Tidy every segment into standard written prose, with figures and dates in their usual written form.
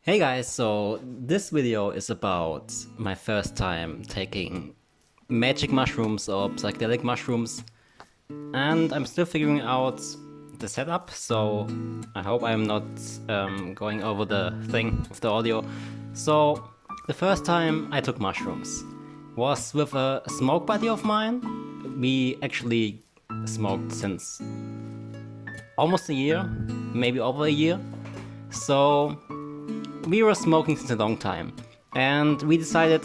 Hey guys, so this video is about my first time taking magic mushrooms or psychedelic mushrooms, and I'm still figuring out the setup, so I hope I'm not going over the thing with the audio. So the first time I took mushrooms was with a smoke buddy of mine. We actually smoked since almost a year, maybe over a year. So we were smoking since a long time, and we decided,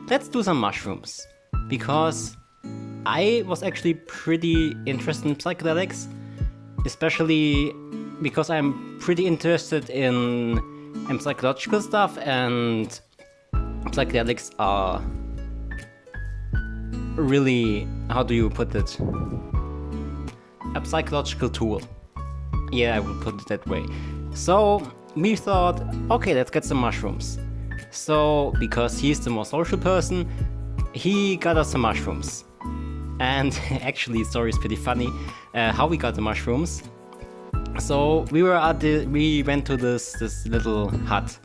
let's do some mushrooms, because I was actually pretty interested in psychedelics, especially because I'm pretty interested in psychological stuff, and psychedelics are really, how do you put it, a psychological tool. Yeah, I would put it that way. So we thought, okay, let's get some mushrooms. So, because he's the more social person, he got us some mushrooms. And actually, the story is pretty funny, how we got the mushrooms. So we went to this little hut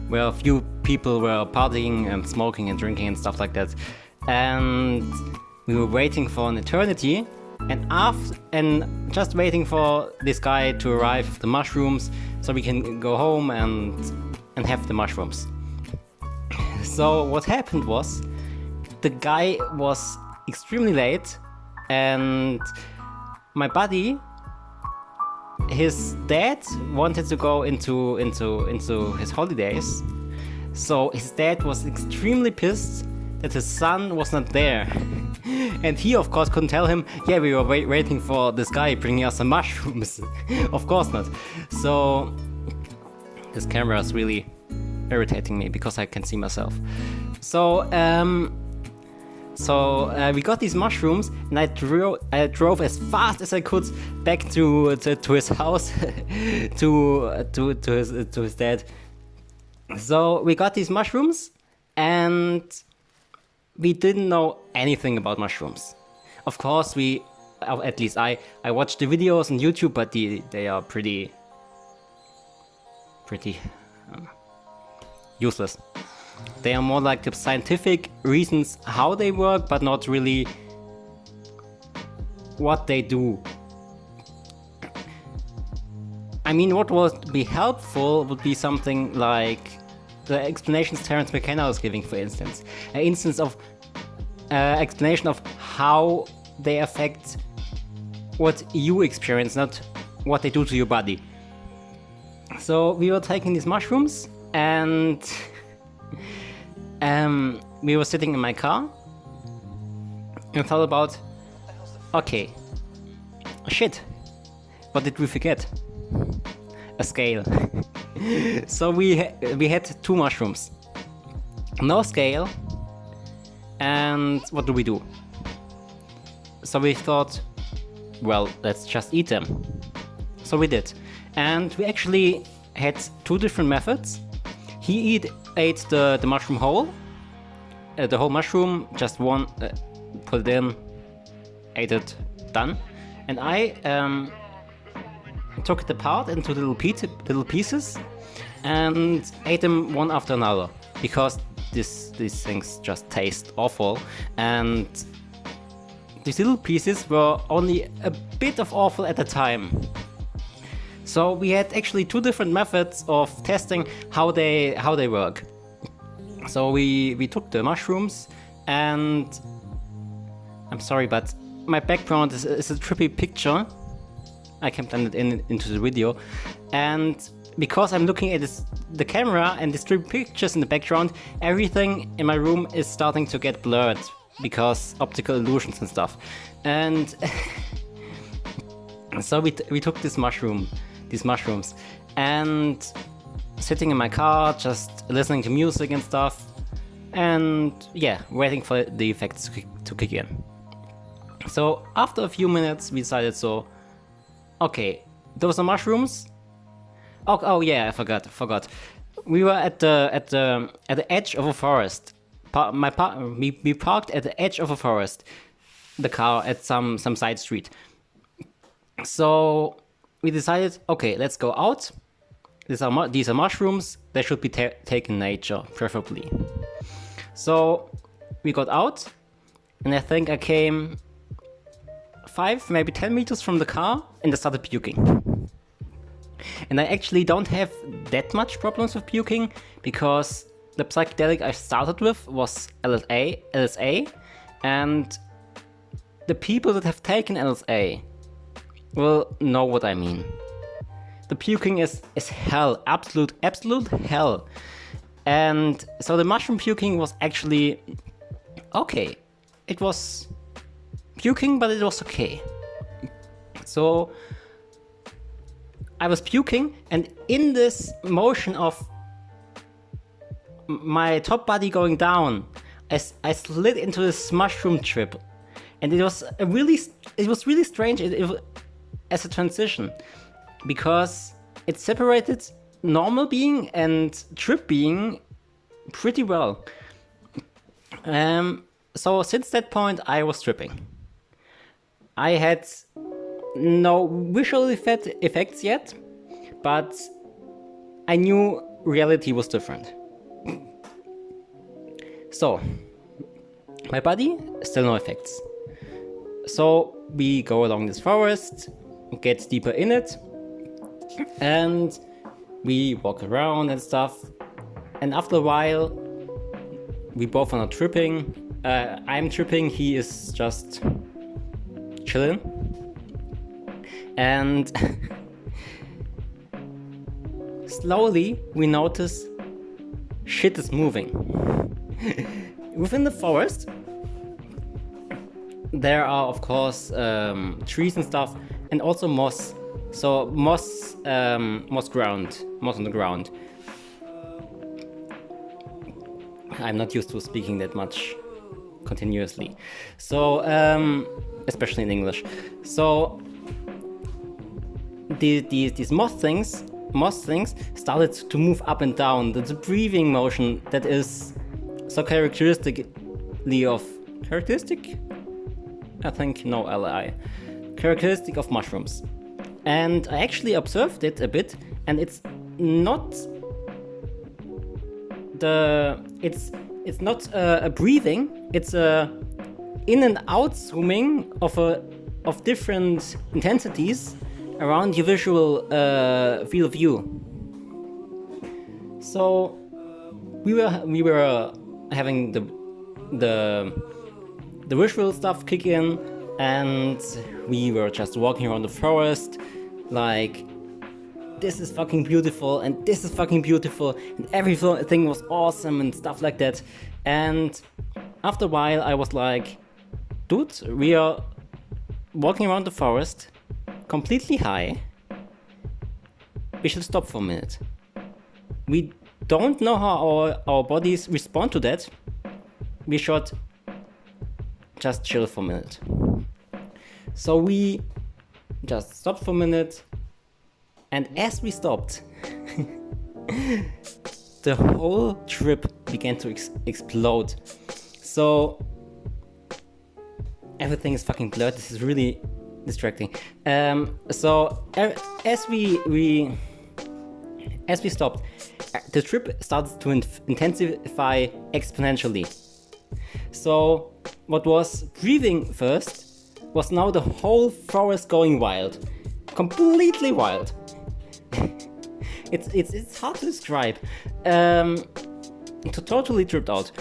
where a few people were partying and smoking and drinking and stuff like that. And we were waiting for an eternity, and just waiting for this guy to arrive with the mushrooms so we can go home and have the mushrooms. So what happened was, the guy was extremely late, and my buddy, his dad wanted to go into his holidays. So his dad was extremely pissed that his son was not there. And he, of course, couldn't tell him, yeah, we were waiting for this guy bringing us some mushrooms. Of course not. So this camera is really irritating me because I can see myself. So we got these mushrooms, and I drove as fast as I could back to his house, to his dad. So we got these mushrooms, and we didn't know anything about mushrooms. Of course, at least I watched the videos on YouTube, but they are pretty useless. They are more like the scientific reasons how they work, but not really what they do. I mean, what would be helpful would be something like the explanations Terence McKenna was giving, for instance. An instance of explanation of how they affect what you experience, not what they do to your body. So we were taking these mushrooms, and we were sitting in my car and thought about, okay, shit, what did we forget? A scale. So we had 2 mushrooms, no scale, and what do? So we thought, well, let's just eat them. So we did, and we actually had 2 different methods. He ate the mushroom whole, the whole mushroom, just one, put it in, ate it, done. And I took it apart into little pieces and ate them one after another, because these things just taste awful, and these little pieces were only a bit of awful at a time. So we had actually 2 different methods of testing how they work. So we took the mushrooms, and I'm sorry, but my background is a trippy picture. I can blend it into the video, and because I'm looking at the camera and the trippy pictures in the background, everything in my room is starting to get blurred because optical illusions and stuff. And so we took these mushrooms, and sitting in my car, just listening to music and stuff, and yeah, waiting for the effects to kick in. So after a few minutes, we decided, so, okay, those are mushrooms. Oh yeah, I forgot. We were at the edge of a forest. We parked at the edge of a forest, the car at some side street. So we decided, okay, let's go out these are mushrooms. They should be taken in nature, preferably. So we got out, and I think I came 5, maybe 10 meters from the car, and I started puking. And I actually don't have that much problems with puking, because the psychedelic I started with was LSA, and the people that have taken LSA will know what I mean. The puking is hell, absolute hell. And so the mushroom puking was actually okay. It was puking, but it was okay. So I was puking, and in this motion of my top body going down, I slid into this mushroom trip, and it was really strange as a transition, because it separated normal being and trip being pretty well. So since that point I was tripping. I had no visual effects yet, but I knew reality was different. So my body, still no effects. So we go along this forest, get deeper in it, and we walk around and stuff. And after a while, we both are not tripping. I'm tripping, he is just chilling. And slowly we notice shit is moving. Within the forest, there are of course trees and stuff, and also moss. So moss on the ground. I'm not used to speaking that much continuously, so especially in English. So these moss things started to move up and down. The breathing motion that is so characteristic? I think no li. Characteristic of mushrooms. And I actually observed it a bit, and it's not a breathing. It's a in and out zooming of different intensities around your visual field of view. So we were having the visual stuff kick in, and we were just walking around the forest like, this is fucking beautiful, and this is fucking beautiful, and everything was awesome and stuff like that. And after a while I was like, dude, we are walking around the forest completely high. We should stop for a minute. We don't know how our bodies respond to that. We should just chill for a minute. So we just stopped for a minute, and as we stopped, the whole trip began to explode. So everything is fucking blurred. This is really distracting. So as we stopped, the trip started to intensify exponentially. So what was breathing first was now the whole forest going wild, completely wild. It's hard to describe. Totally tripped out.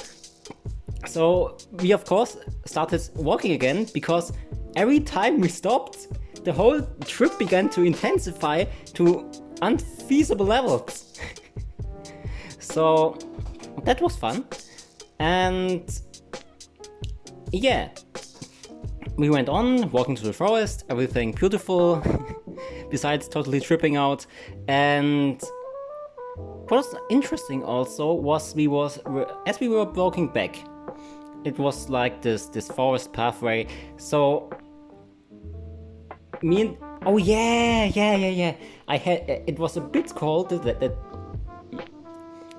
So we of course started walking again, because every time we stopped, the whole trip began to intensify to unfeasible levels. So that was fun. And yeah, we went on walking through the forest, everything beautiful, besides totally tripping out. And what was interesting also was as we were walking back, it was like this forest pathway. So oh yeah. I had, it was a bit cold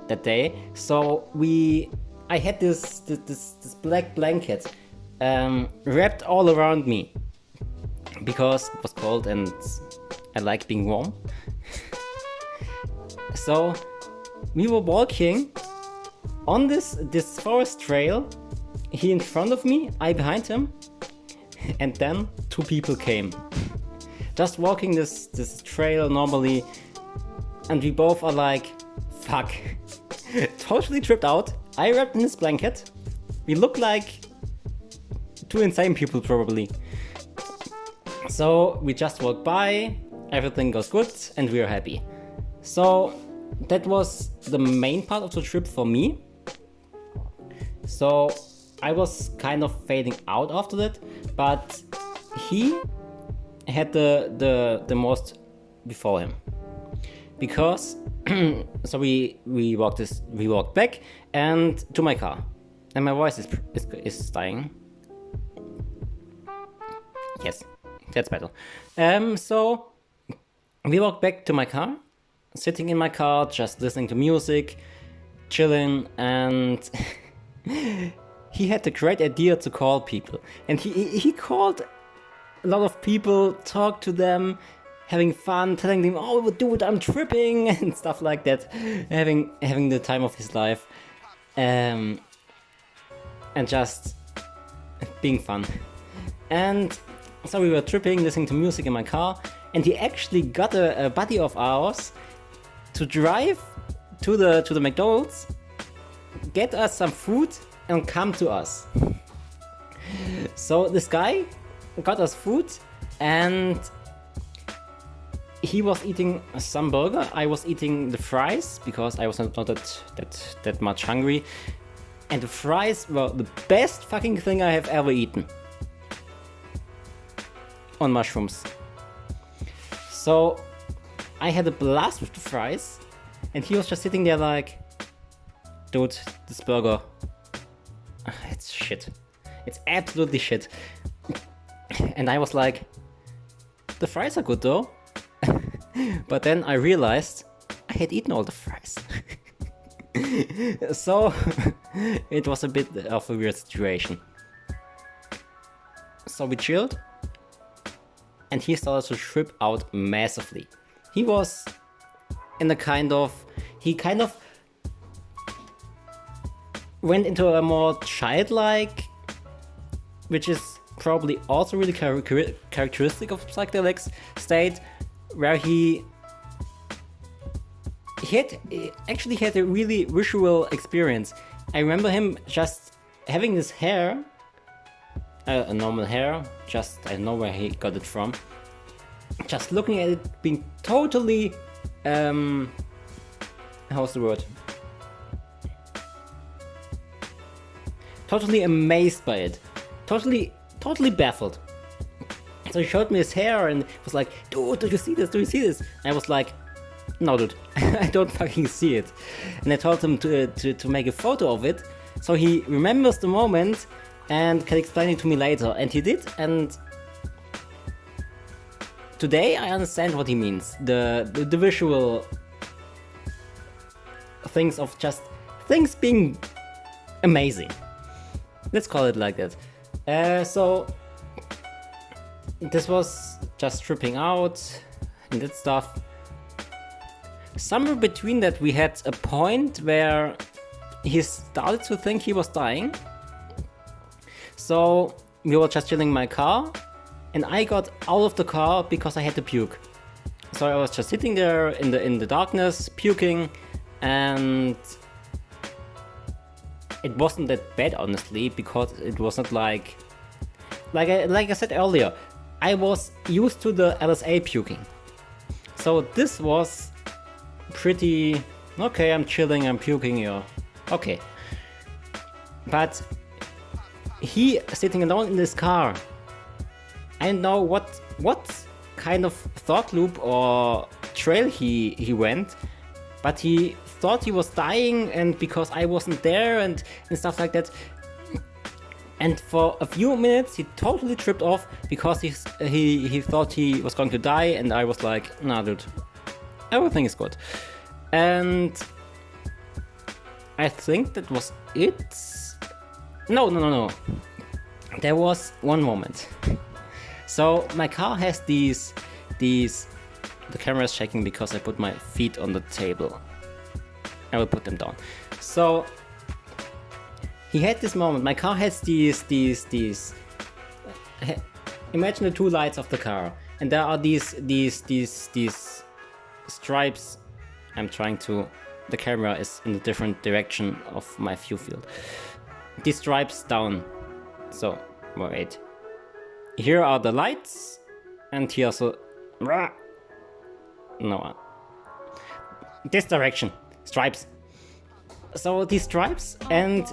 that day. So I had this black blanket wrapped all around me, because it was cold and I like being warm. So we were walking on this forest trail, he in front of me, I behind him, and then two people came. Just walking this trail normally, and we both are like, fuck. Totally tripped out. I wrapped in this blanket. We look like two insane people probably. So we just walk by, everything goes good, and we're happy. So that was the main part of the trip for me. So I was kind of fading out after that, but he had the most before him, because so we walked back and to my car, and my voice is dying. Yes, that's better. So we walked back to my car, sitting in my car, just listening to music, chilling, and he had the great idea to call people, and he called a lot of people, talked to them, having fun, telling them, "Oh, dude, I'm tripping," and stuff like that, having the time of his life, and just being fun. And so we were tripping, listening to music in my car, and he actually got a buddy of ours to drive to the McDonald's, get us some food, and come to us. So this guy got us food, and he was eating some burger. I was eating the fries because I was not that much hungry, and the fries were the best fucking thing I have ever eaten on mushrooms. So I had a blast with the fries, and he was just sitting there like, "Dude, this burger, it's shit. It's absolutely shit." And I was like, "The fries are good though." But then I realized I had eaten all the fries. So it was a bit of a weird situation. So we chilled, and he started to trip out massively. He was in the kind of went into a more childlike, which is probably also really characteristic of psychedelics, state, where he actually had a really visual experience. I remember him just having this hair, a normal hair, just I don't know where he got it from, just looking at it, being totally how's the word? Totally amazed by it. Totally baffled. So he showed me his hair and was like, "Dude, do you see this? Do you see this?" And I was like, "No, dude, I don't fucking see it." And I told him to make a photo of it, so he remembers the moment and can explain it to me later. And he did, and today I understand what he means. The visual things of just things being amazing. Let's call it like that. So this was just tripping out and that stuff. Somewhere between that, we had a point where he started to think he was dying. So we were just chilling in my car, and I got out of the car because I had to puke. So I was just sitting there in the darkness, puking, and it wasn't that bad, honestly, because it was not like I said earlier, I was used to the LSA puking. So this was pretty okay. I'm chilling, I'm puking, yeah, okay. But he sitting alone in this car, I don't know what kind of thought loop or trail he went, but he thought he was dying, and because I wasn't there and stuff like that. And for a few minutes he totally tripped off because he thought he was going to die, and I was like, "Nah, dude, everything is good." And I think that was it. No. There was one moment. So my car has these. The camera is shaking because I put my feet on the table. I will put them down. So he had this moment. My car has these. Imagine the two lights of the car, and there are these stripes. I'm trying to. The camera is in a different direction of my view field. These stripes down. So wait. Here are the lights, and here also. No. This direction. Stripes. So these stripes, and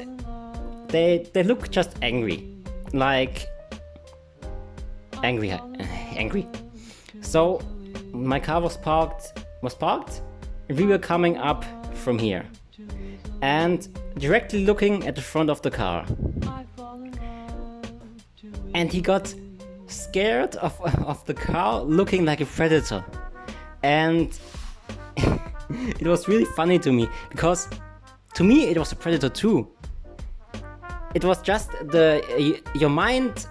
they look just angry. Like angry. So my car was parked, and we were coming up from here and directly looking at the front of the car. And he got scared of the car looking like a predator. And it was really funny to me, because to me it was a predator too. It was just your mind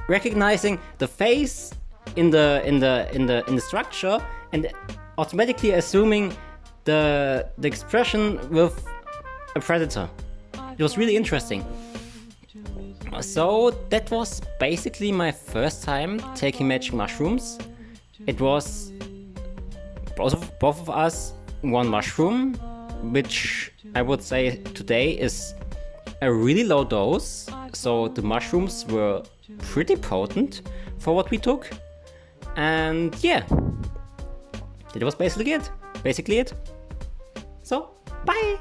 recognizing the face in the structure and automatically assuming the expression with a predator. It was really interesting. So that was basically my first time taking magic mushrooms. It was both of us one mushroom, which I would say today is a really low dose. So the mushrooms were pretty potent for what we took. And yeah, that was basically it. So, bye!